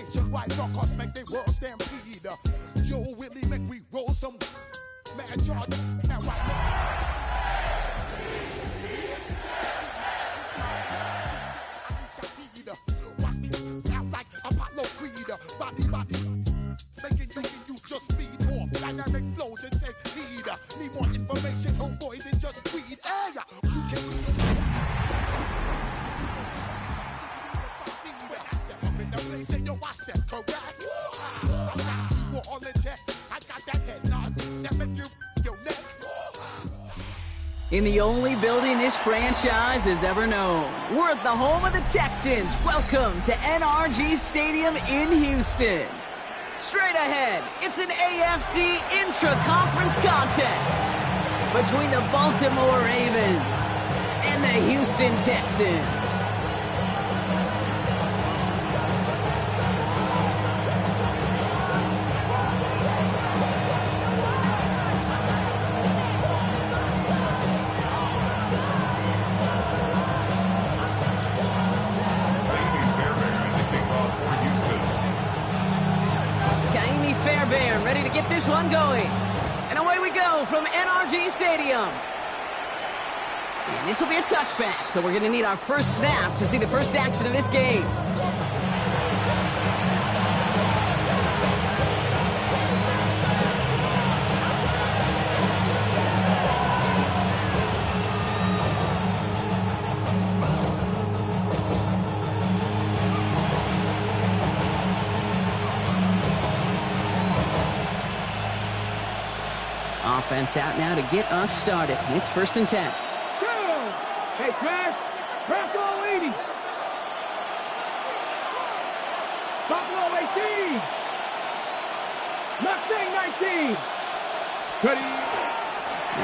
nationwide rockers make the world stampede. Joe Willie make we roll some mad charge. Now watch me out like Apollo Creed. Body, making you just feed more dynamic flows and take heed. Need more information, homeboy, than just weed. Hey, you can up in the place and yo, watch that correct. I got you all in check. I got that head nod that make you your neck. In the only building this franchise has ever known, we're at the home of the Texans. Welcome to NRG Stadium in Houston. Straight ahead, it's an AFC intra-conference contest between the Baltimore Ravens and the Houston Texans. Ready to get this one going. And away we go from NRG Stadium. And this will be a touchback, so we're going to need our first snap to see the first action of this game. Offense out now to get us started. It's 1st and 10. Hey, Crash. Buffalo 80. Buffalo 18. Mustang 19. Ready.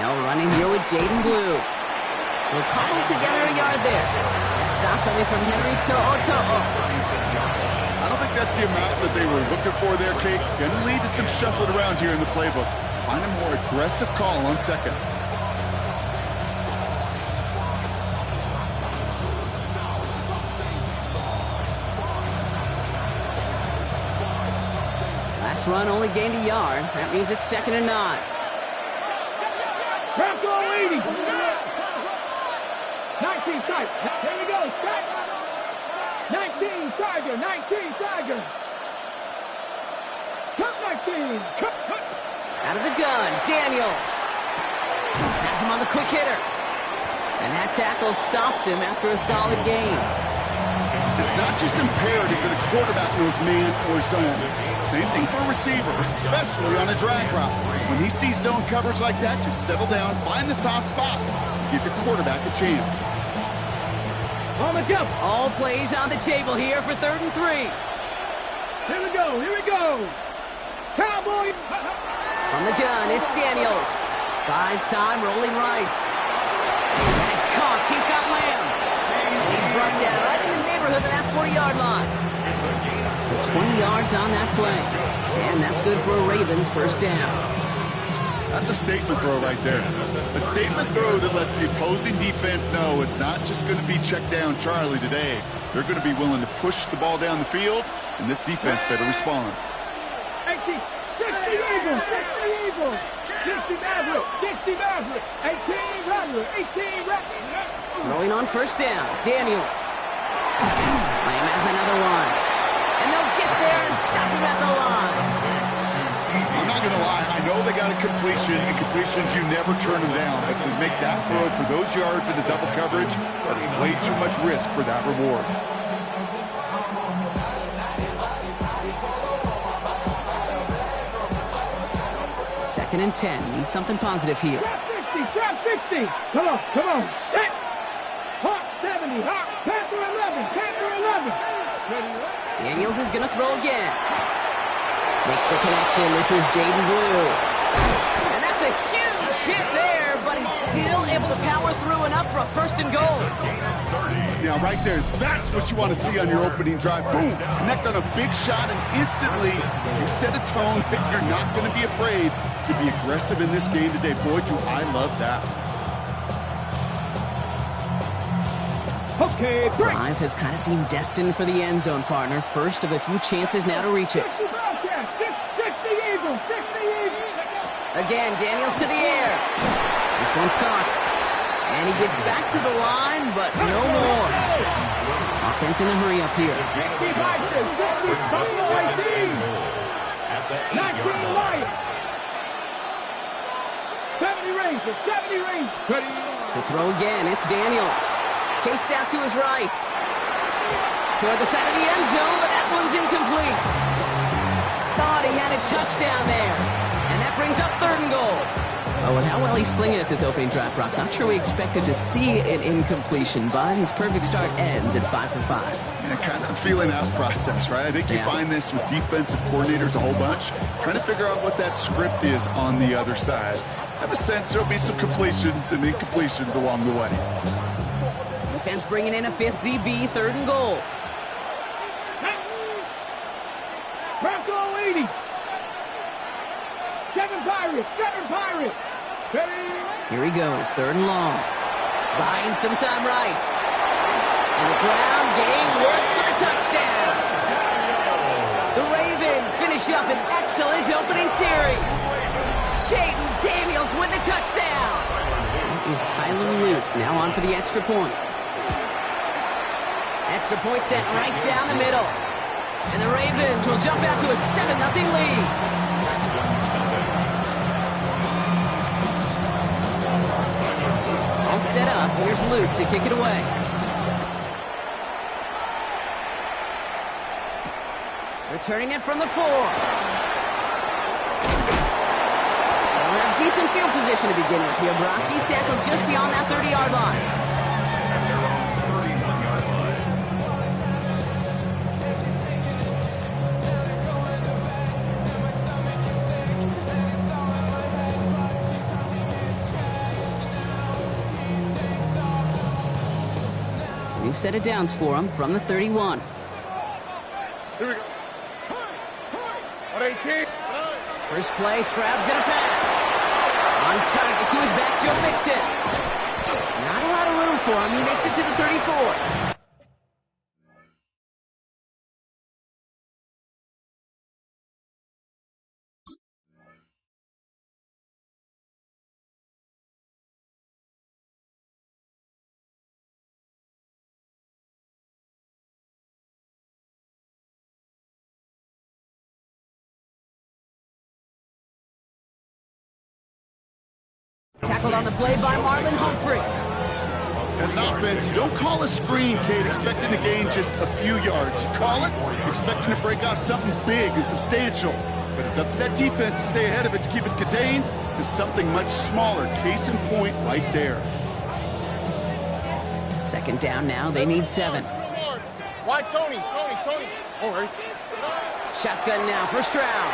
Now running here with Jaden Blue. We'll cobble together a yard there. That stop coming from Henry To'o. I don't think that's the amount that they were looking for there, Kate. Gonna lead to some shuffling around here in the playbook. Find a more aggressive call on second. Last run only gained a yard. That means it's 2nd and 9. Buffalo 80. 19 tight. Here we go. Tight. 19 Tiger. 19 Tiger. Cut 19. Cut. Out of the gun, Daniels. Has him on the quick hitter. And that tackle stops him after a solid gain. It's not just imperative that a quarterback knows man or zone. Same thing for a receiver, especially on a drag route. When he sees zone coverage like that, just settle down, find the soft spot, give your quarterback a chance. On the jump. All plays on the table here for 3rd and 3. Here we go. Here we go. Cowboys. On the gun, it's Daniels. Buys time, rolling right. And he's caught. He's got Lamb. And he's brought down right in the neighborhood of that 40-yard line. So 20 yards on that play. And that's good for a Ravens 1st down. That's a statement throw right there. A statement throw that lets the opposing defense know it's not just going to be check down Charlie today. They're going to be willing to push the ball down the field, and this defense better respond. 60 Eagles, 60 Eagles, 60 Maverick, 60 Maverick, 18 Rattler, 18 Rattler. Throwing on 1st down, Daniels. Lamb has another one. And they'll get there and stop him at the line. I'm not going to lie, I know they got a completion, and completions you never turn them down, but to make that throw for those yards into double coverage, that is way too much risk for that reward. 2nd and 10. Need something positive here. Trap 60. Come on. Set. Hawk 70. Hawk. Panther 11. Panther 11. Daniels is going to throw again. Makes the connection. This is Jaden Blue. And that's a huge hit there, but he's still able to power through and up for a 1st and goal. Now, right there, that's what you want to see on your opening drive. Boom! Connect on a big shot, and instantly you set a tone that you're not going to be afraid to be aggressive in this game today. Boy, do I love that. Okay. Okay, Drive has kind of seemed destined for the end zone, partner. First of a few chances now to reach it. 60 Eagles, 60 Eagles. Again, Daniels to the air. This one's caught. And he gets back to the line, but no more. Offense in a hurry up here. 65 19 Lions. 70 Rangers, 70 Rangers. To throw again, it's Daniels. Chased out to his right. Toward the side of the end zone, but that one's incomplete. Thought he had a touchdown there. And that brings up 3rd and goal. Oh, and how well he's slinging at this opening drive, Brock. Not sure we expected to see an incompletion, but his perfect start ends at 5 for 5. And kind of feeling out process, right? I think you find this with defensive coordinators a whole bunch, trying to figure out what that script is on the other side. I have a sense there'll be some completions and incompletions along the way. Defense bringing in a 5th DB, 3rd and goal. Bronco 80. 7 Pirates, 7 Pirates. Here he goes, 3rd and long. Buying some time right. And the ground game works for the touchdown. The Ravens finish up an excellent opening series. Jaden Daniels with the touchdown. That is Tyler Luke now on for the extra point. Extra point set right down the middle. And the Ravens will jump out to a 7-0 lead. All set up. Here's Luke to kick it away. Returning it from the 4. They'll have decent field position to begin with here, Brock. He's tackled just beyond that 30-yard line. New set of downs for him from the 31. Here we go. 118. First play, Stroud's gonna pass. On target to his back, Joe Mixon. Not a lot of room for him. He makes it to the 34. Tackled on the play by Marlon Humphrey. As an offense, you don't call a screen, Kate, expecting to gain just a few yards. You call it expecting to break off something big and substantial. But it's up to that defense to stay ahead of it, to keep it contained to something much smaller. Case in point right there. 2nd down now. They need 7. Why Tony? All right. Shotgun now for Stroud.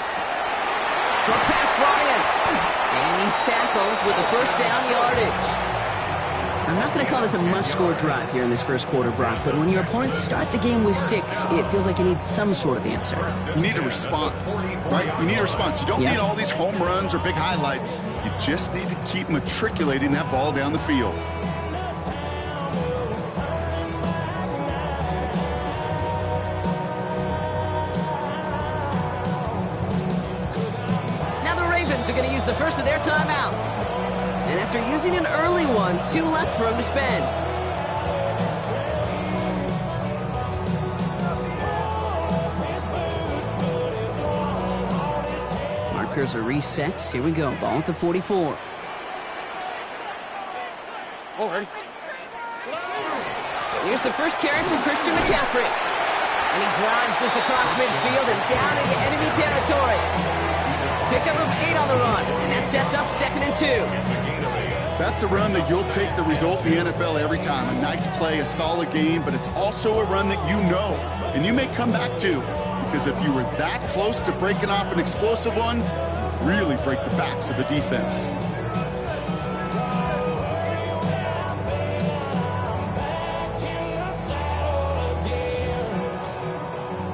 Short pass brought in. And he's tackled with the 1st down yardage. I'm not going to call this a must-score drive here in this first quarter, Brock, but when your opponents start the game with 6, it feels like you need some sort of answer. You need a response, right? You need a response. You don't need all these home runs or big highlights. You just need to keep matriculating that ball down the field. Are going to use the first of their timeouts. And after using an early one, 2 left for him to spend. Markers are reset. Here we go. Ball at the 44. All right. Here's the first carry from Christian McCaffrey. And he drives this across midfield and down into enemy territory. Pickup of 8 on the run, and that sets up 2nd and 2. That's a run that you'll take the result in the NFL every time. A nice play, a solid game, but it's also a run that you know, and you may come back to, because if you were that close to breaking off an explosive one, really break the backs of the defense.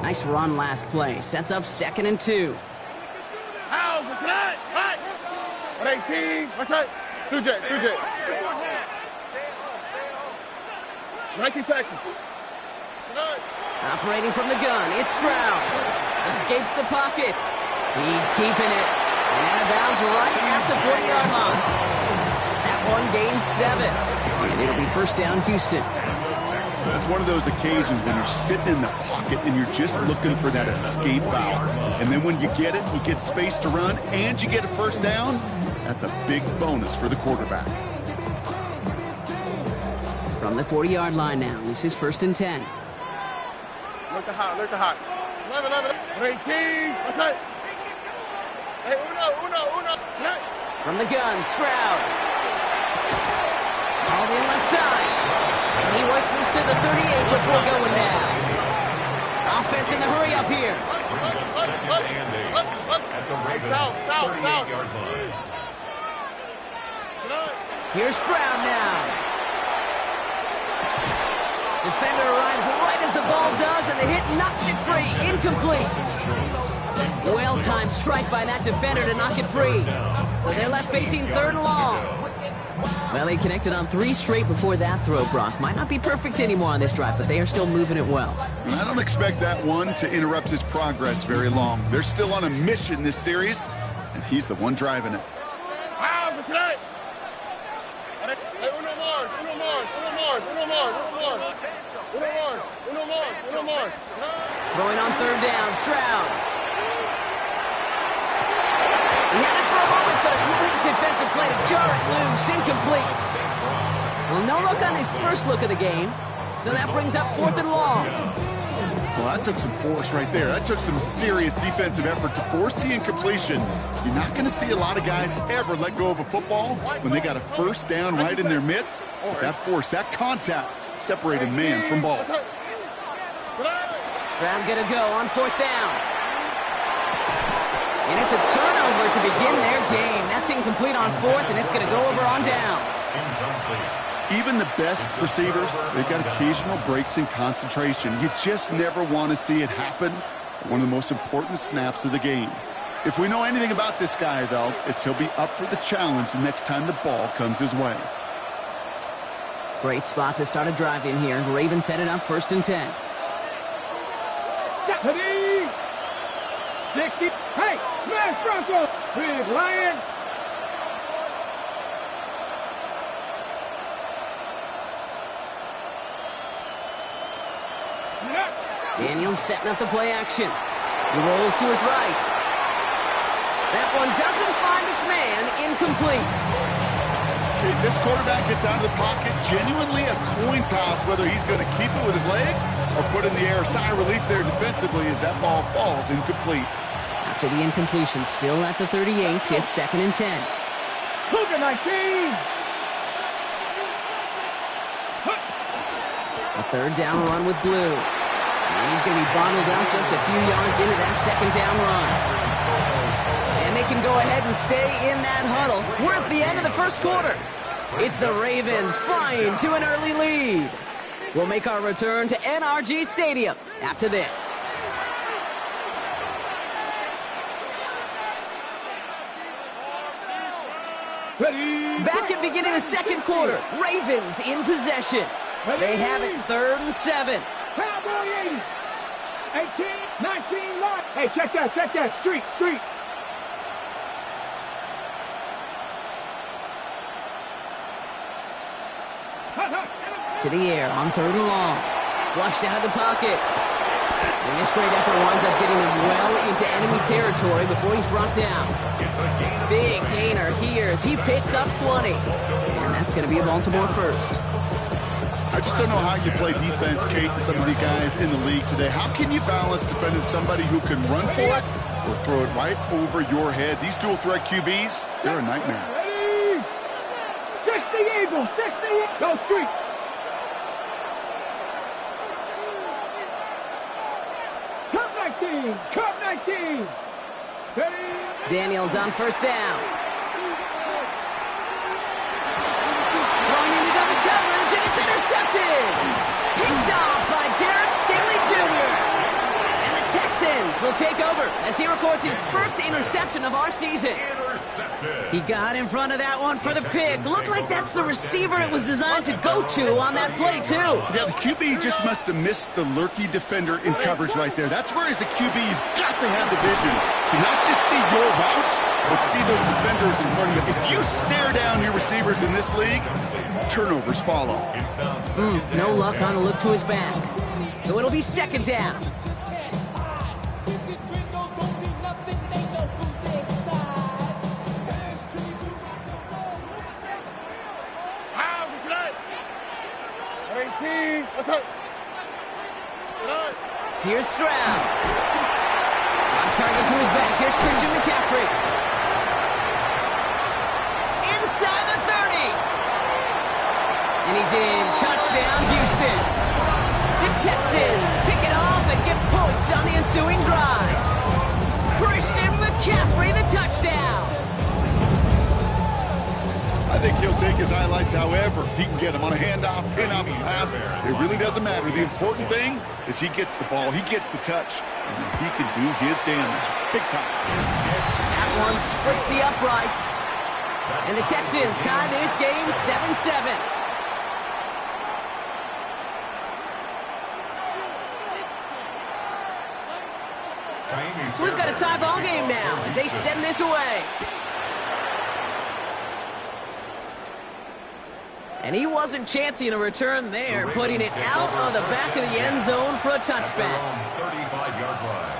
Nice run last play. Sets up 2nd and 2. How's the snap? 118. What's that? 2J. 19 Texans. Operating from the gun, it's Stroud. Escapes the pocket. He's keeping it. And out of bounds right at the 40-yard line. That one gains 7. And it'll be first down, Houston. That's one of those occasions when you're sitting in the pocket and you're just looking for that escape valve. And then when you get it, you get space to run, and you get a first down. That's a big bonus for the quarterback. From the 40-yard line now, this is first and 10. Look hot, look hot. 11, 18. What's that? Hey, uno. Hey. From the gun, Stroud. All in left side. And he works this to the 38 before going down. Offense in the hurry up here. South. Here's Stroud now. Defender arrives right as the ball does, and the hit knocks it free. Incomplete. Well-timed strike by that defender to knock it free. So they're left facing third and long. Well, they connected on 3 straight before that throw, Brock. Might not be perfect anymore on this drive, but they are still moving it well. And I don't expect that one to interrupt his progress very long. They're still on a mission this series, and he's the one driving it. Throwing on third down, Stroud. He had it for a moment, but a great defensive play to jar it loose. Incomplete. Well, no look on his first look of the game, so that brings up fourth and long. Well, that took some force right there. That took some serious defensive effort to force the incompletion. You're not going to see a lot of guys ever let go of a football when they got a first down right in their midst. That force, that contact, separated man from ball. Stroud gonna go on fourth down. And it's a turnover to begin their game. That's incomplete on fourth, and it's gonna go over on downs. Even the best receivers, they've got occasional breaks in concentration. You just never want to see it happen at one of the most important snaps of the game. If we know anything about this guy, though, it's he'll be up for the challenge the next time the ball comes his way. Great spot to start a drive in here. Ravens set it up first and 10. 60. Hey, smash Bronco. Big Lions. Daniels setting up the play action. He rolls to his right. That one doesn't find its man. Incomplete. Okay, this quarterback gets out of the pocket. Genuinely a coin toss whether he's going to keep it with his legs or put in the air. Sigh of relief there defensively as that ball falls incomplete. After the incompletion, still at the 38, it's second and 10. Cougar 19. A third down run with Blue. And he's going to be bottled up just a few yards into that second down run. And they can go ahead and stay in that huddle. We're at the end of the first quarter. It's the Ravens flying to an early lead. We'll make our return to NRG Stadium after this. Back at beginning of the second quarter, Ravens in possession. They have it third and 7. Cowboy 80. 18, 19, line. Hey, check that. Street. To the air on third and long. Flushed out of the pocket. And this great effort winds up getting him well into enemy territory before he's brought down. Big gainer here as he picks up 20. And that's going to be a Baltimore first. I just don't know how you play defense, Kate, and some of the guys in the league today. How can you balance defending somebody who can run for it or throw it right over your head? These dual threat QBs, they're a nightmare. Ready? 60 Eagles, 60. Go Street. Cup 19. Ready? Daniels on first down. Going into double coverage, and it's intercepted. Picked off by Derek Stingley Jr. And the Texans Texans will take over as he records his first interception of our season. He got in front of that one for the pick. Looked like that's the receiver it was designed to go to on that play, too. Yeah, the QB just must have missed the lurky defender in coverage right there. That's where, as a QB, you've got to have the vision to not just see your route, but see those defenders in front of you. If you stare down your receivers in this league, turnovers follow. No luck on the look to his back. So it'll be second down. What's up? Here's Stroud. On target to his back. Here's Christian McCaffrey. Inside the 30. And he's in. Touchdown, Houston. The Texans pick it off and get points on the ensuing drive. Christian McCaffrey, the touchdown. I think he'll take his highlights however he can get them on a handoff, pin-off, and pass. It really doesn't matter. The important thing is he gets the ball, he gets the touch, and he can do his damage. Big time. That one splits the uprights. And the Texans tie this game 7-7. So we've got a tie ball game now as they send this away. And he wasn't chancing a return there, putting it out of the back of the end zone for a touchback. 35-yard line.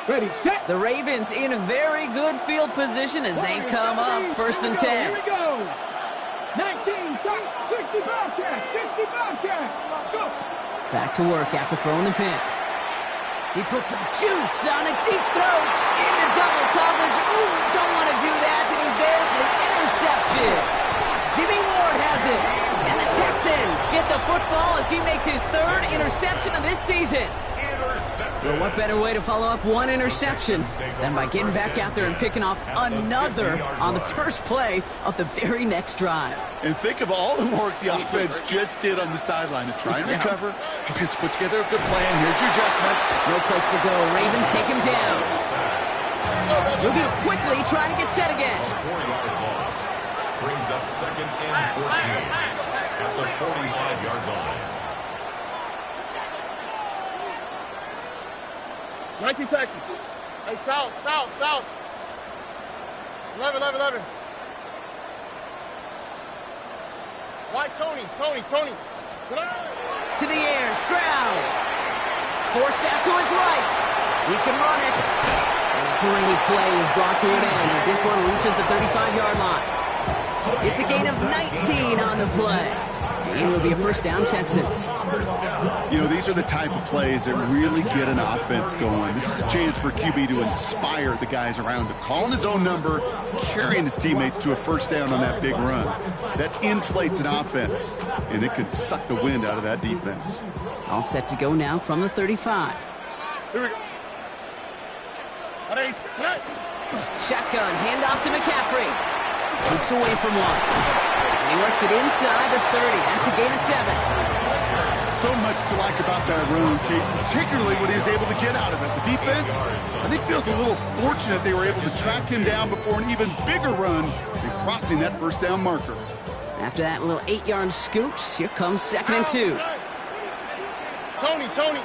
Ready, set. The Ravens in a very good field position as they come up first and 10. Here we go. 19, 60 Bobcats, 60 Bobcats. Go. Back to work after throwing the pick. He puts some juice on a deep throw into double coverage. Ooh, don't want to do that, and he's there for the interception. Jimmy Ward has it, and the Texans get the football as he makes his third interception of this season. Well, what better way to follow up one interception than by getting back out there and picking off another on the first play of the very next drive. And think of all the work the offense just did on the sideline to try and recover. Just put together a good plan. Here's your adjustment. No place to go. Ravens take him down. Moving quickly, trying to get set again. 4-yard loss. Brings up second and 14 at the 45-yard line. 19 Texans. Hey, south. 11. Why, Tony. To the air, Stroud. Forced out to his right. He can run it. And a great play is brought to an end as this one reaches the 35-yard line. It's a gain of 19 on the play. And it will be a first down, Texans. You know, these are the type of plays that really get an offense going. This is a chance for QB to inspire the guys around him. Calling his own number, carrying his teammates to a first down on that big run. That inflates an offense, and it can suck the wind out of that defense. All set to go now from the 35. Here we go. Shotgun, handoff to McCaffrey. Hooks away from one. And he works it inside the 30. That's a gain of 7. So much to like about that run, Kate, particularly when he was able to get out of it. The defense, I think, feels a little fortunate they were able to track him down before an even bigger run and crossing that first down marker. After that little 8-yard scoot, here comes second and 2. Tony.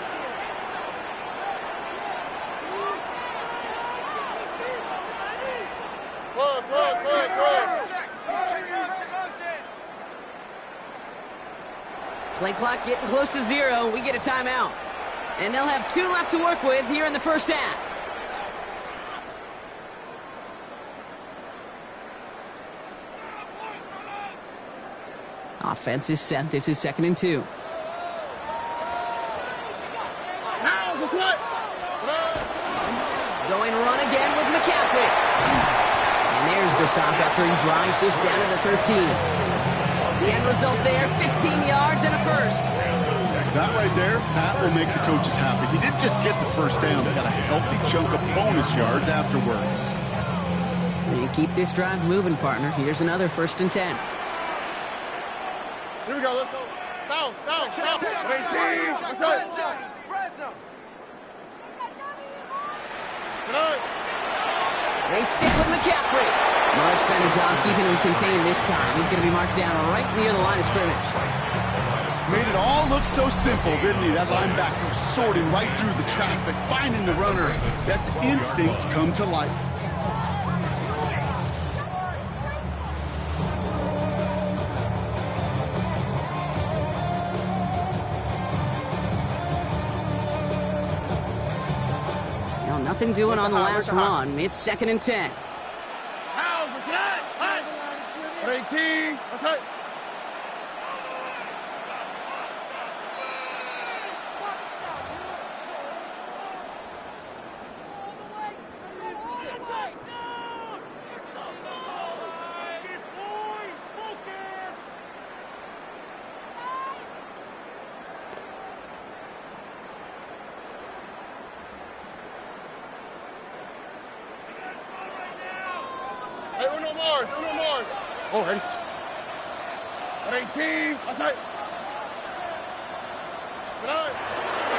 Play clock getting close to 0. We get a timeout. And they'll have 2 left to work with here in the first half. Offense is set. This is second and 2. Going run again with McCaffrey. And there's the stop after he drives this down to the 13. The end result there, 15 yards and a first. That right there, that will make the coaches happy. He didn't just get the first down. He got a healthy chunk of bonus yards afterwards. And keep this drive moving, partner. Here's another first and 10. Here we go, let's go. They stick with McCaffrey. Much better job keeping him contained this time. He's going to be marked down right near the line of scrimmage. Made it all look so simple, didn't he? That linebacker sorting right through the traffic, finding the runner. That's instincts come to life. Nothing doing on the last run. It's 2nd and 10. Oh, ready? 18.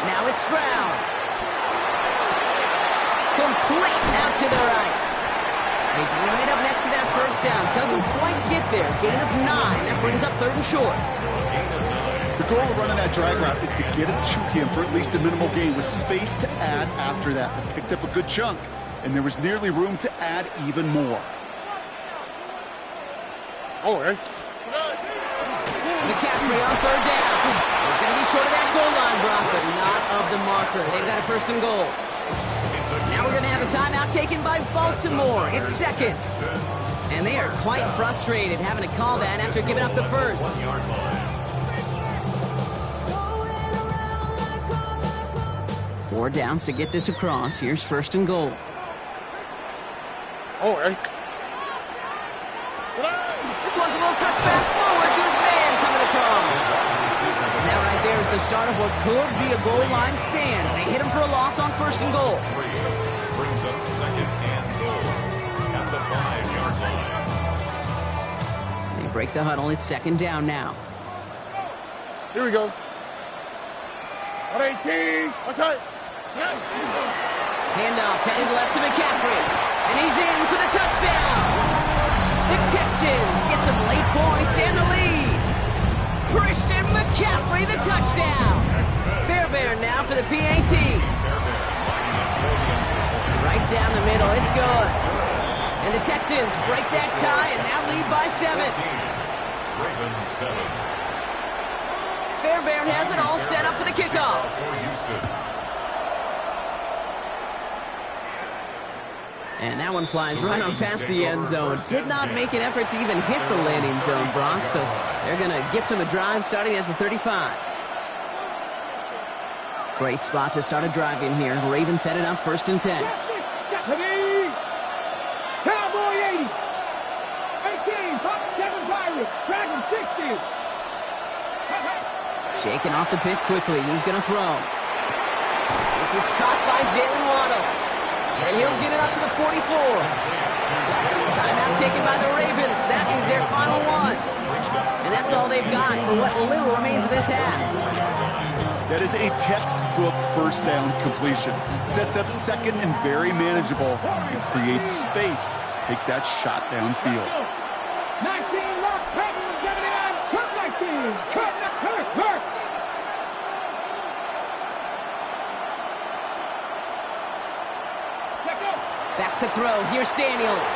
Now it's Stroud. Complete out to the right. He's right up next to that first down. Doesn't quite get there. Gain of 9. That brings up 3rd and short. The goal of running that drag route is to get it to him for at least a minimal gain with space to add after that. They picked up a good chunk, and there was nearly room to add even more. Oh, ready? McCaffrey on 3rd down. He's going to be short of that goal line, Brock, but not of the marker. They've got a 1st and goal. Now we're going to have a timeout taken by Baltimore. It's 2nd. And they are quite frustrated having to call that after giving up the first. Four downs to get this across. Here's 1st and goal. Oh, ready? This one's a little touch pass forward to his man coming across. And that right there is the start of what could be a goal line stand. They hit him for a loss on 1st and goal. Brings up 2nd and goal at the 5-yard line. They break the huddle. It's 2nd down now. Here we go. 18. What's that? Handoff headed left to McCaffrey. And he's in for the touchdown. The Texans get some late points and the lead. Christian McCaffrey, the touchdown. Fairbairn now for the PAT. Right down the middle, it's good. And the Texans break that tie and now lead by 7. Ravens 7. Fairbairn has it all set up for the kickoff. And that one flies right on past the end zone. Did not make an effort to even hit the landing zone, Brock, so they're going to gift him a drive starting at the 35. Great spot to start a drive in here. Ravens set it up 1st and 10. Cowboy 80. 18. Pop 7 Pirates. Dragon 60. Shaking off the pick quickly. He's going to throw. This is caught by Jalen Waddle. And he'll get it up to the 44. Timeout taken by the Ravens. That is their final one. And that's all they've got for what little remains of this half. That is a textbook 1st down completion. Sets up 2nd and very manageable and creates space to take that shot downfield. 19, lock, 79, cut 19, cut. Back to throw. Here's Daniels.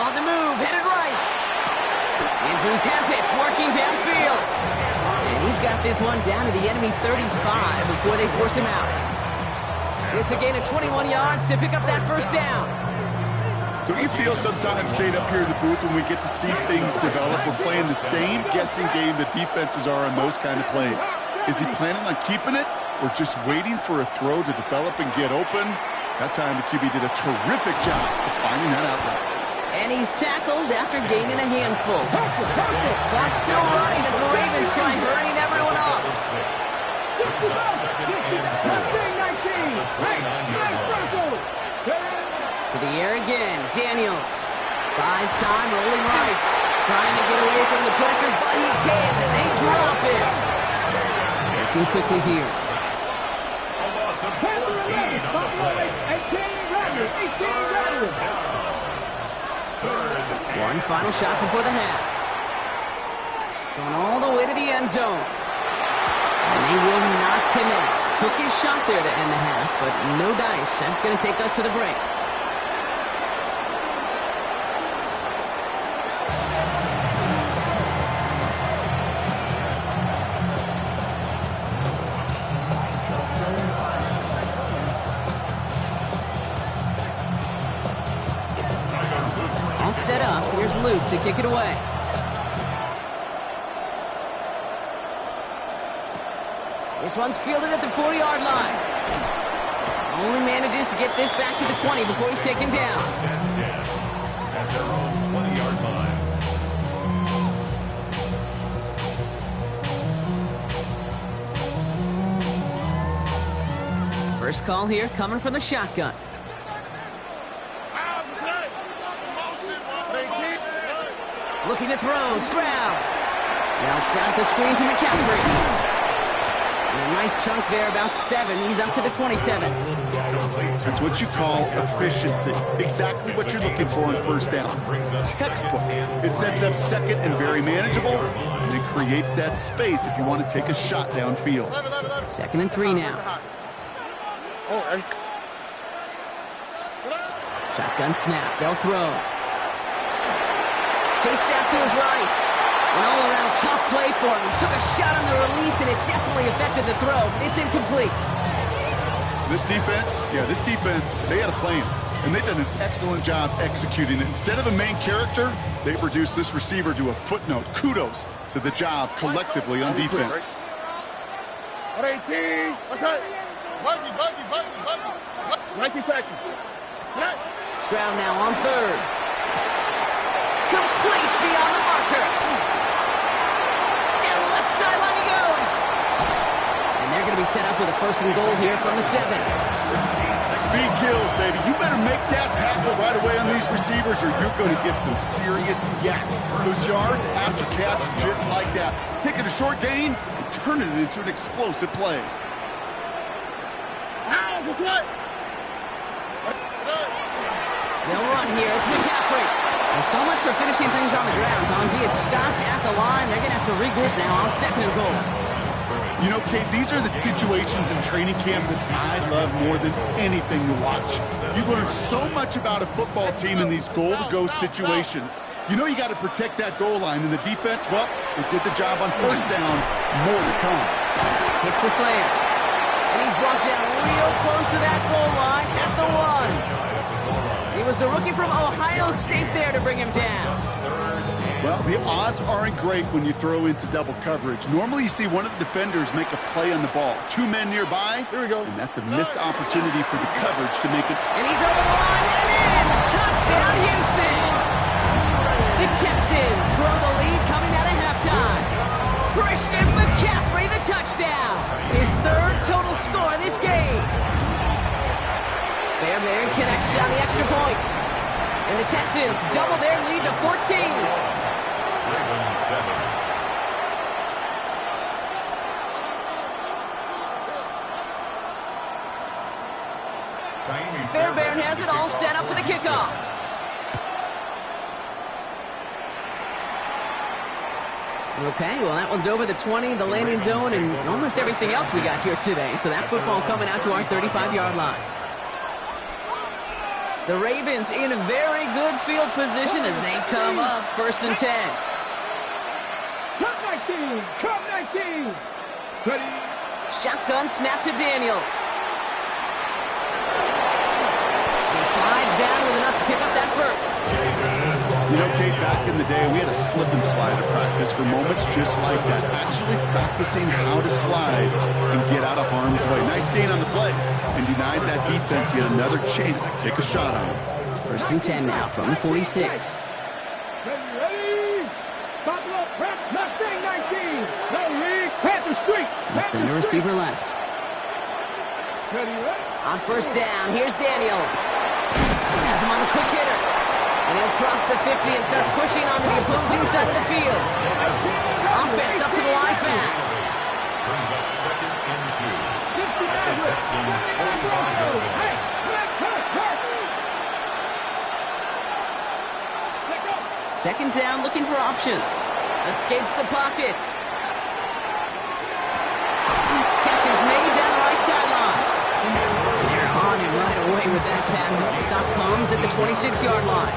On the move, headed right. Andrews has it, working downfield. And he's got this one down to the enemy 35 before they force him out. It's a gain of 21 yards to pick up that 1st down. Don't you feel sometimes, Kate, up here in the booth when we get to see things develop? We're playing the same guessing game the defenses are on those kind of plays. Is he planning on keeping it or just waiting for a throw to develop and get open? That time the QB did a terrific job of finding that outlet. And he's tackled after gaining a handful. Clock's still running as the Ravens try hurrying everyone up. To the air again. Daniels buys time, rolling right. Trying to get away from the pressure, but he can't, and they drop him. Working quickly here. A loss of 14 on the play. 18 runners. One final shot before the half. Going all the way to the end zone. And they will not connect. Took his shot there to end the half, but no dice. That's going to take us to the break. All set up. Here's Luke to kick it away. This one's fielded at the 4-yard line. Only manages to get this back to the 20 before he's taken down. At their own 20-yard line. First call here coming from the shotgun. Looking to throw, Stroud. Now set up the screen to McCaffrey. And a nice chunk there, about 7. He's up to the 27. That's what you call efficiency. Exactly what you're looking for on first down. Textbook. It sets up second and very manageable, and it creates that space if you want to take a shot downfield. 2nd and 3 now. Shotgun snap. They'll throw. Chased out to his right. An all-around tough play for him. He took a shot on the release, and it definitely affected the throw. It's incomplete. This defense, they had a plan, and they've done an excellent job executing it. Instead of a main character, they've reduced this receiver to a footnote. Kudos to the job collectively on defense. 18. What's that? Buggy. 19 Texans. Stroud now on 3rd. Complete beyond the marker. Down the left sideline he goes. And they're going to be set up with a 1st and goal here from the 7. Speed kills, baby. You better make that tackle right away on these receivers or you're going to get some serious yak. Those yards after catch just like that. Taking a short gain and turning it into an explosive play. They'll run here. It's McCaffrey. Well, so much for finishing things on the ground, huh? He is stopped at the line. They're going to have to regroup now on 2nd and goal. You know, Kate, these are the situations in training camp that I love more than anything to watch. You learn so much about a football team in these goal-to-go situations. You know you got to protect that goal line, and the defense, well, they did the job on 1st down. More to come. Hits the slant. And he's brought down real close to that goal line at the 1. He was the rookie from Ohio State there to bring him down. Well, the odds aren't great when you throw into double coverage. Normally you see one of the defenders make a play on the ball. 2 men nearby. Here we go. And that's a missed opportunity for the coverage to make it. And he's over the line and in. Touchdown, Houston. The Texans grow the lead coming out of halftime. Christian McCaffrey, the touchdown. His 3rd total score in this game. Bear connects on the extra point. And the Texans double their lead to 14. Ravens 7. Fairbairn has it all set up for the kickoff. Okay, well, that one's over the 20, the landing zone, and almost everything else we got here today. So that football coming out to our 35-yard line. The Ravens in a very good field position as they come up 1st and 10. Come 19. Ready. Shotgun snap to Daniels. And he slides down with enough to pick up that 1st. You know, Kate, back in the day, we had a slip and slide at practice for moments just like that. Actually practicing how to slide and get out of harm's way. Nice gain on the play. And denied that defense yet another chance to take a shot on him. 1st and 10 now from the 46. Ready. Buffalo prep. Left thing 19. Ready. Panther Street. And center receiver left. Ready. On 1st down, here's Daniels. Has him on the quick hitter. And he'll cross the 50 and start pushing onto the opposing side of the field. Offense up to the line fast. Brings up second and 2. At the Texans' 45-yard line. Hey, Second down, looking for options. Escapes the pocket. Catch is made down the right sideline. And they're on him right away with that tackle. Stop comes at the 26-yard line.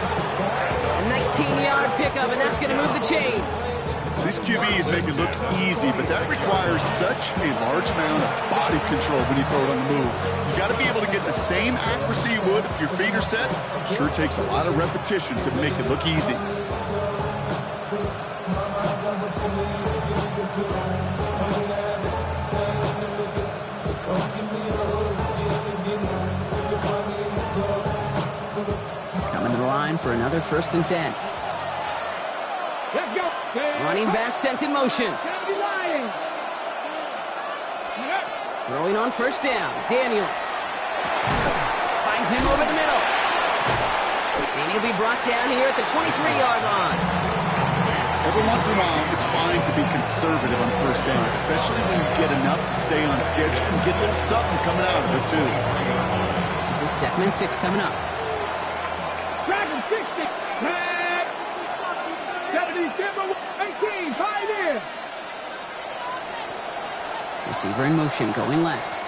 A 19-yard pickup, and that's going to move the chains. These QBs make it look easy, but that requires such a large amount of body control when you throw it on the move. You got to be able to get the same accuracy you would if your feet are set. Sure takes a lot of repetition to make it look easy. Coming to the line for another 1st and 10. let's go. Running back sent in motion. Throwing on 1st down. Daniels finds him over the middle. And he'll be brought down here at the 23-yard line. Every once in a while, it's fine to be conservative on 1st down, especially when you get enough to stay on schedule and get a little something coming out of it, too. This is 2nd and 6 coming up. Dragon 60. 18, 5 in. Receiver in motion, going left.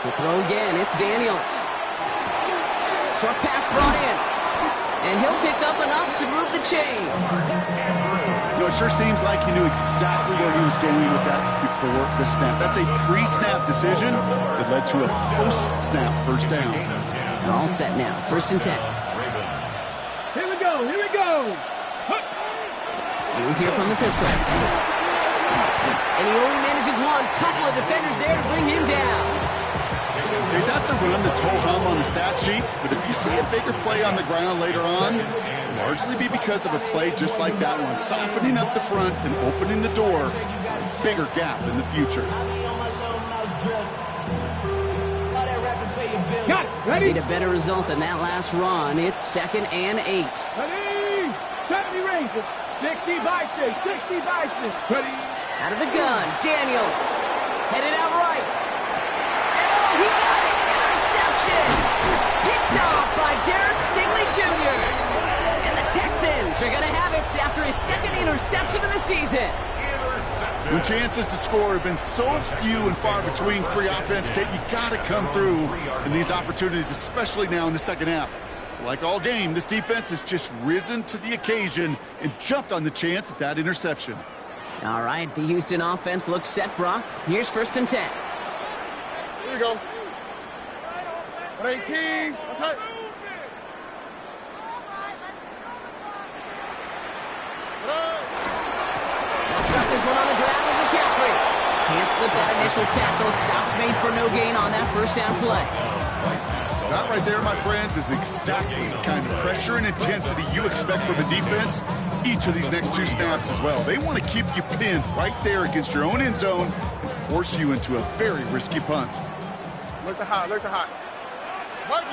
To throw again, it's Daniels. Short pass brought in. And he'll pick up enough to move the chains. You know, it sure seems like he knew exactly where he was going with that before the snap. That's a pre-snap decision that led to a post-snap 1st down. All set now, 1st and 10. Here we go, here we go. Through here from the pistol. And he only manages one. Couple of defenders there to bring him down. Hey, that's a run that's ho-hum on the stat sheet, but if you see a bigger play on the ground later on, it'll largely be because of a play just like that one, softening up the front and opening the door for a bigger gap in the future. Got it, ready? Need a better result than that last run. It's 2nd and 8. Ready? 70 Rangers. 60 Vices, 60 Vices. Ready? Out of the gun, Daniels. Headed out right. And oh, he got it! Interception! Picked off by Derek Stingley Jr. And the Texans are going to have it after his 2nd interception of the season. When chances to score have been so few and far between for your offense, Kate, you got to come through in these opportunities, especially now in the 2nd half. Like all game, this defense has just risen to the occasion and jumped on the chance at that interception. All right, the Houston offense looks set, Brock. Here's 1st and 10. Here we go. 18. What's up? They'll start this one on the ground with McCaffrey. Can't slip that initial tackle. Stops made for no gain on that 1st down play. That right there, my friends, is exactly the kind of pressure and intensity you expect from a defense each of these next 2 snaps as well. They want to keep you pinned right there against your own end zone and force you into a very risky punt. Look the hot, look the hot. Buggy.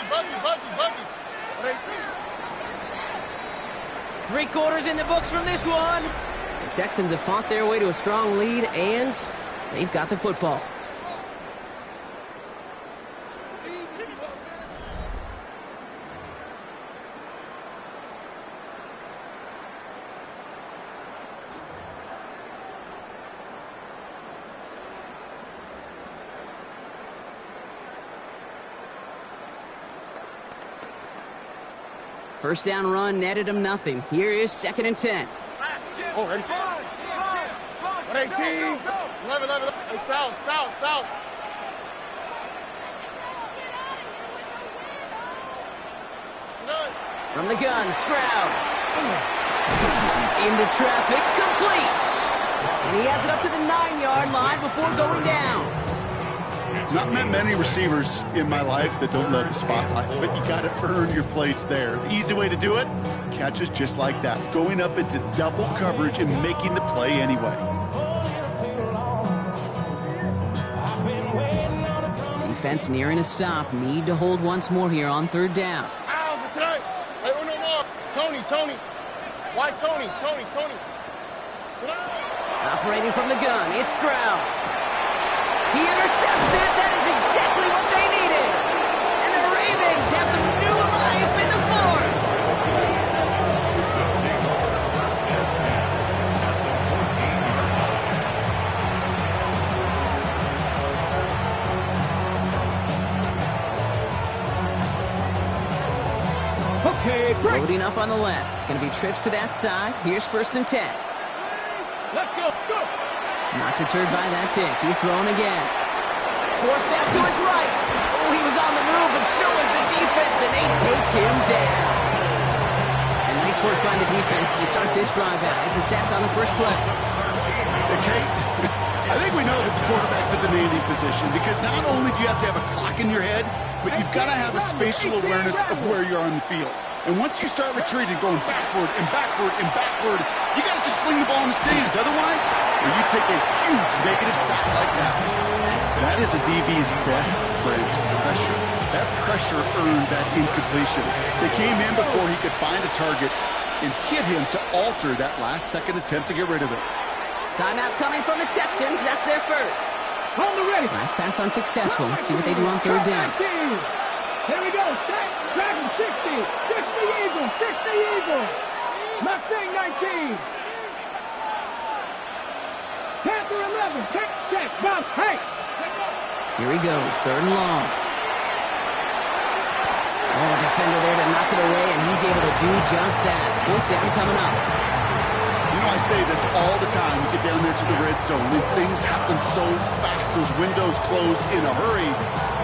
3 quarters in the books from this one. The Texans have fought their way to a strong lead, and they've got the football. First down run netted him nothing. Here is 2nd and 10. Oh, ready? 118. 11. Hey, south. From the gun, Stroud. Into traffic, complete. And he has it up to the 9-yard line before going down. Not met many receivers in my life that don't love the spotlight, but you got to earn your place there. The easy way to do it, catches just like that, going up into double coverage and making the play anyway. Defense nearing a stop. Need to hold once more here on 3rd down. Hey, no more. Tony. Why Tony? Operating from the gun, it's Stroud. He intercepts it. That is exactly what they needed. And the Ravens have some new life in the fourth. Okay, break. Loading up on the left. It's going to be trips to that side. Here's 1st and 10. Let's go. Go. Not deterred by that pick. He's throwing again. Forced out to his right. Oh, he was on the move, but so was the defense, and they take him down. And nice work by the defense to start this drive out. It's a sack on the first play. Okay. I think we know that the quarterback's a demanding position because not only do you have to have a clock in your head, but you've got to have a spatial awareness of where you're on the field. And once you start retreating, going backward and backward and backward, you got to just sling the ball in the stands. Otherwise, you take a huge negative sack like that. That is a DB's best friend, pressure. That pressure earned that incompletion. They came in before he could find a target and hit him to alter that last-second attempt to get rid of it. Timeout coming from the Texans. That's their first. On the ready. Last pass unsuccessful. Let's see what they do on 3rd down. Here we go. Dragon 60. 60 Eagles. 60 Eagles. Mustang 19. Panther 11. Check. Bounce. Hey. Here he goes. 3rd and long. Oh, a defender there to knock it away, and he's able to do just that. 4th down coming up. You know, I say this all the time. You get down there to the red zone, and things happen so fast. Those windows close in a hurry.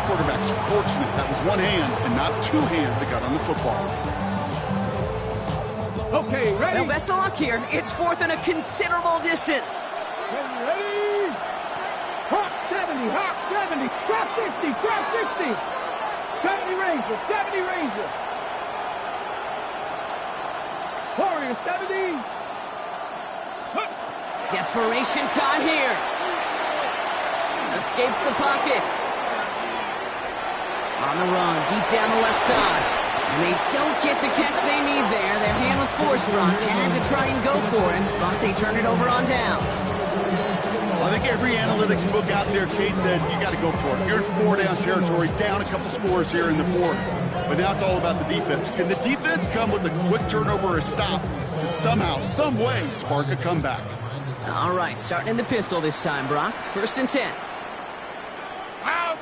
Quarterback's fortunate. That was one hand and not two hands that got on the football. Okay, ready? Well, best of luck here. It's 4th and a considerable distance. Ready? Hawk 70. Hawk 70. Drop 60. Drop 60. 70 Ranger. 70 Ranger. Warrior 70. Desperation time here. Escapes the pocket. On the run, deep down the left side. And they don't get the catch they need there. Their hand was forced, Brock. Had to try and go for it, but they turn it over on downs. Well, I think every analytics book out there, Kate said, you got to go for it. You're in 4-down territory, down a couple scores here in the 4th. But now it's all about the defense. Can the defense come with a quick turnover or a stop to somehow, some way, spark a comeback? All right, starting in the pistol this time, Brock. 1st and 10. Out.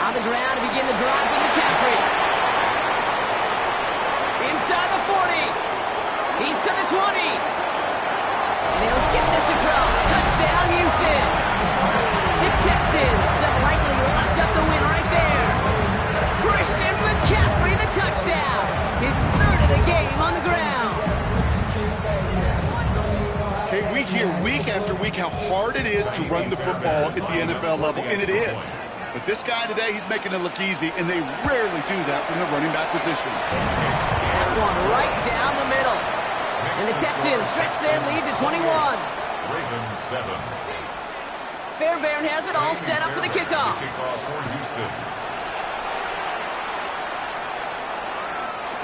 On the ground to begin the drive with McCaffrey. Inside the 40. He's to the 20. And he'll get this across. Touchdown, Houston. The Texans have likely locked up the win right there. Christian McCaffrey, the touchdown. His 3rd of the game on the ground. Okay, we hear week after week how hard it is to run the football at the NFL level, and it is. But this guy today, he's making it look easy, and they rarely do that from the running back position. That one right down the middle. And the Texans stretch their lead to 21. Ravens 7. Fairbairn has it all set up for the kickoff. Kickoff for Houston.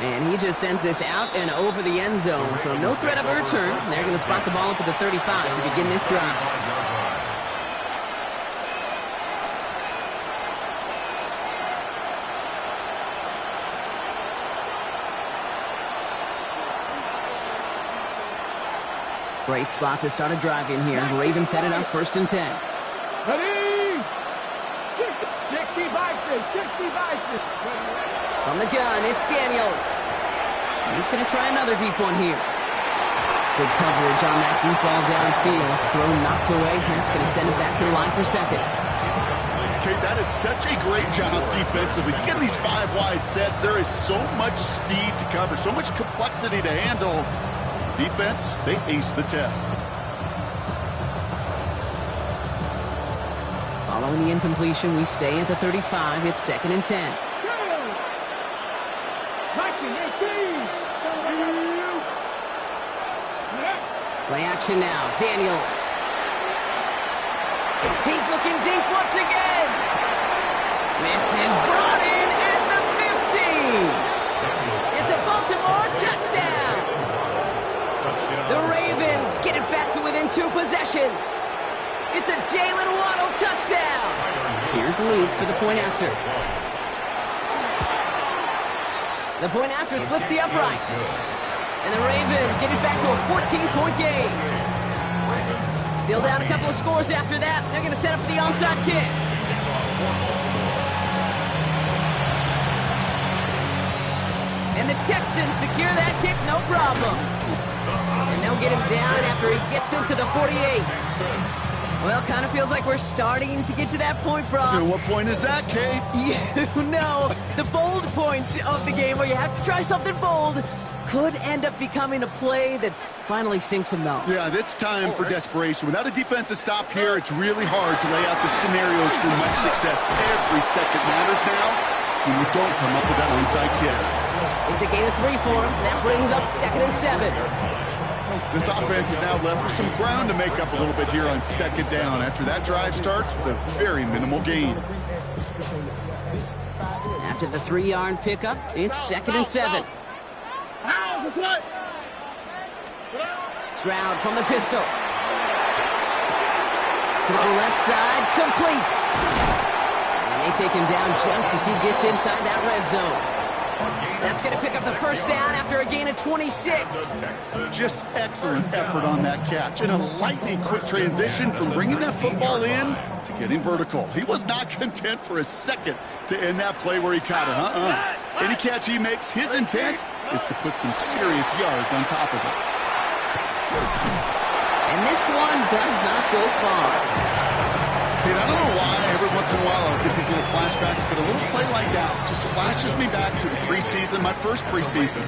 And he just sends this out and over the end zone, so no threat of a return. They're going to spot the ball up at the 35 to begin this drive. Great spot to start a drive in here. Ravens headed up 1st and 10. Ready? 60 Bison. 60 Bison. From the gun, it's Daniels. He's going to try another deep one here. Good coverage on that deep ball downfield. Throw knocked away. That's going to send it back to the line for 2nd. Okay, that is such a great job defensively. You get these 5 wide sets. There is so much speed to cover, so much complexity to handle. Defense, they ace the test. Following the incompletion, we stay at the 35. It's 2nd and 10. Play action now. Daniels. He's looking deep once again. This is brought in at the 15. It's a Baltimore touchdown. Touchdown The Ravens get it back to within 2 possessions. It's a Jalen Waddle touchdown. Here's Luke for the point after. The point after splits the uprights. And the Ravens get it back to a 14-point game. Still down a couple of scores after that. They're going to set up for the onside kick. And the Texans secure that kick, no problem. And they'll get him down after he gets into the 48. Well, kind of feels like we're starting to get to that point, Brock. And what point is that, Kate? You know, the bold point of the game where you have to try something bold could end up becoming a play that finally sinks him, though. Yeah, it's time for desperation. Without a defensive stop here, it's really hard to lay out the scenarios for much success. Every second matters now when you don't come up with that onside kick. It's a gain of 3 for him. That brings up 2nd and 7. This offense is now left with some ground to make up a little bit here on 2nd down after that drive starts with a very minimal gain. After the 3-yard pickup, it's 2nd and 7. Stroud from the pistol. Throw left side, complete. And they take him down just as he gets inside that red zone. That's going to pick up the 1st down after a gain of 26. Just excellent effort on that catch. And a lightning quick transition from bringing that football in to getting vertical. He was not content for a second to end that play where he caught it. Any catch he makes, his intent is to put some serious yards on top of it. And this one does not go far. I don't know why every once in a while I'll get these little flashbacks, but a little play like that just flashes me back to the preseason, my first preseason.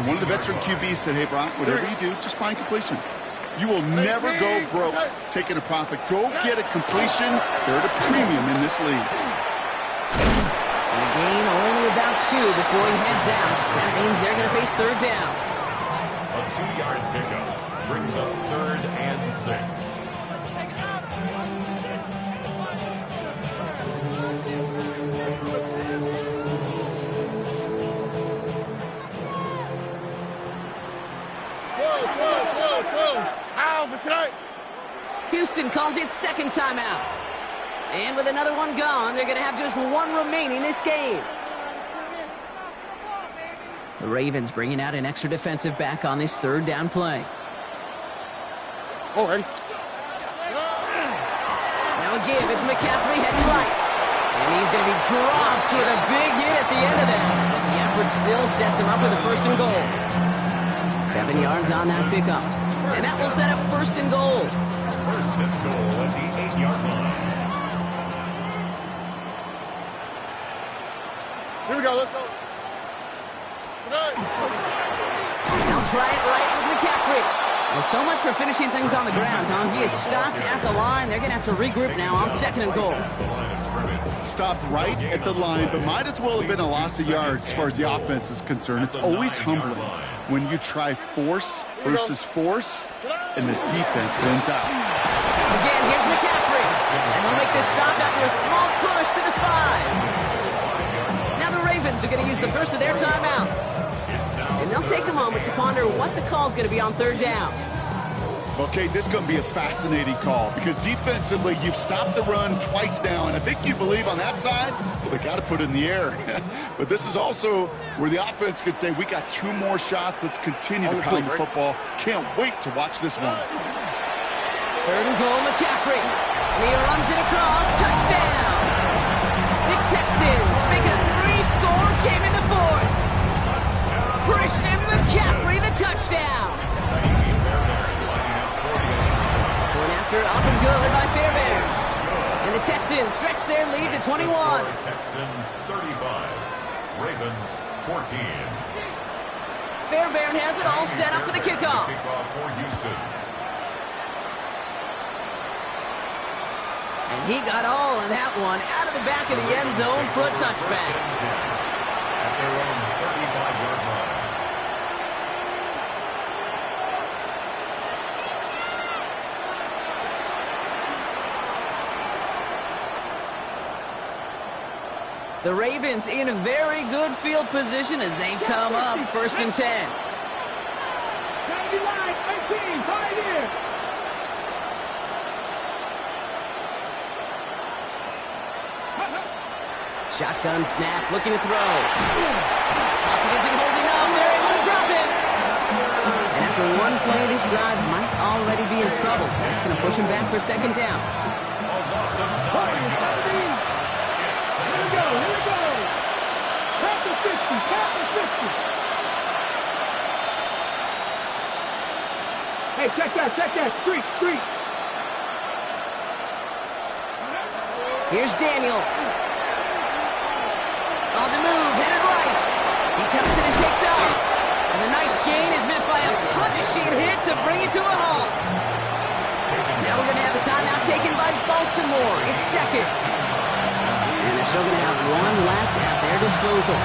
And one of the veteran QBs said, hey, Brock, whatever you do, just find completions. You will never go broke taking a profit. Go get a completion. They're at a premium in this league. And a gain only about 2 before he heads out. That means they're going to face 3rd down. A 2-yard pickup brings up 3rd and 6. Houston calls it 2nd timeout. And with another one gone, they're going to have just 1 remaining this game. The Ravens bringing out an extra defensive back on this 3rd down play. Already. Now a give. It's McCaffrey heading right. And he's going to be dropped with a big hit at the end of that. But the effort still sets him up with a 1st and goal. 7 yards on that pickup. And that will set up 1st and goal. 1st and goal at the 8-yard line. Here we go, let's go. They'll try it right with McCaffrey. Well, so much for finishing things on the ground, huh? He is stopped at the line. They're going to have to regroup now on 2nd and goal. Stopped right at the line, but might as well have been a loss of yards as far as the offense is concerned. It's always humbling when you try force versus force, and the defense wins out. Again, here's McCaffrey. And they'll make this stop after a small push to the 5. Now the Ravens are going to use the first of their timeouts. And they'll take a moment to ponder what the call is going to be on 3rd down. Okay, this is going to be a fascinating call because defensively, you've stopped the run twice now, and I think you believe on that side, well, they got to put it in the air. But this is also where the offense could say, we got 2 more shots. Let's continue to pound the football. Can't wait to watch this one. 3rd and goal, McCaffrey. And he runs it across. Touchdown! The Texans make it a 3-score game in the 4th. Christian McCaffrey, the touchdown. Going after up and good by Fairbairn. And the Texans stretch their lead to 21. Texans 35, Ravens 14. Fairbairn has it all set up for the kickoff. Kickoff for Houston. And he got all of that one out of the back of the end zone for a touchback. At their own 35-yard line. The Ravens in a very good field position as they come up 1st and 10. line, 18, Pioneer. Shotgun snap, looking to throw. Pocket isn't holding up. They're able to drop it. And after one play, this drive might already be in trouble. That's going to push him back for second down. Here we go. Count to 50. Hey, check that. Street. Here's Daniels. On the move, headed right. He tucks it and takes off. And the nice gain is met by a punishing hit to bring it to a halt. Now we're going to have a timeout taken by Baltimore. It's second. And they're still going to have one left at their disposal.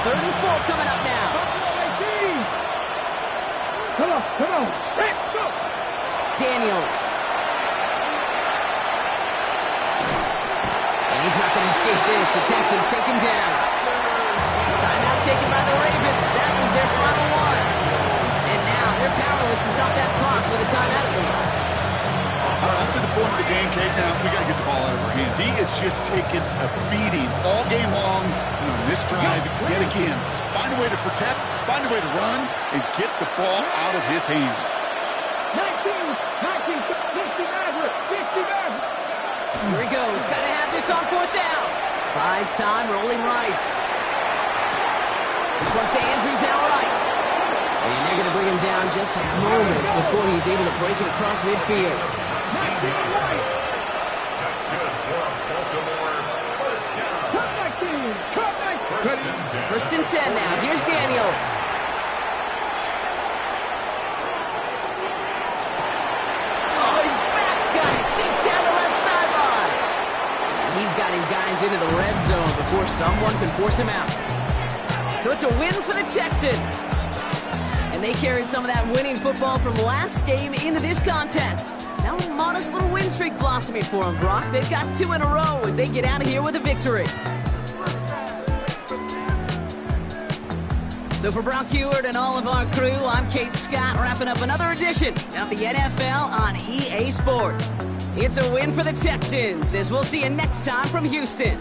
3rd and 4 coming up now. Come on. Let's go. Daniels. And he's not going to escape this. The Texans take him down. Timeout taken by the Ravens. That was their final one. And now they're powerless to stop that clock with a timeout at least. All right, up to the point of the game, Kate. Now we got to get the ball out of our hands. He is just taking a beating all game long. And on this drive, yet again, find a way to protect, find a way to run, and get the ball out of his hands. 19, 60 Maverick. Here he goes. Got to have this on 4th down. Buys time, rolling right. This one's to Andrews out right. And they're going to bring him down just a moment before he's able to break it across midfield. 19 right. That's good for Baltimore. First down. Cut 19. First and 10 now. Here's Daniels. Oh, his back's got it deep down the left sideline. And he's got his guys into the red zone before someone can force him out. So it's a win for the Texans. And they carried some of that winning football from last game into this contest. Now a modest little win streak blossoming for them, Brock. They've got 2 in a row as they get out of here with a victory. So for Brock Heward and all of our crew, I'm Kate Scott, wrapping up another edition of the NFL on EA Sports. It's a win for the Texans, as we'll see you next time from Houston.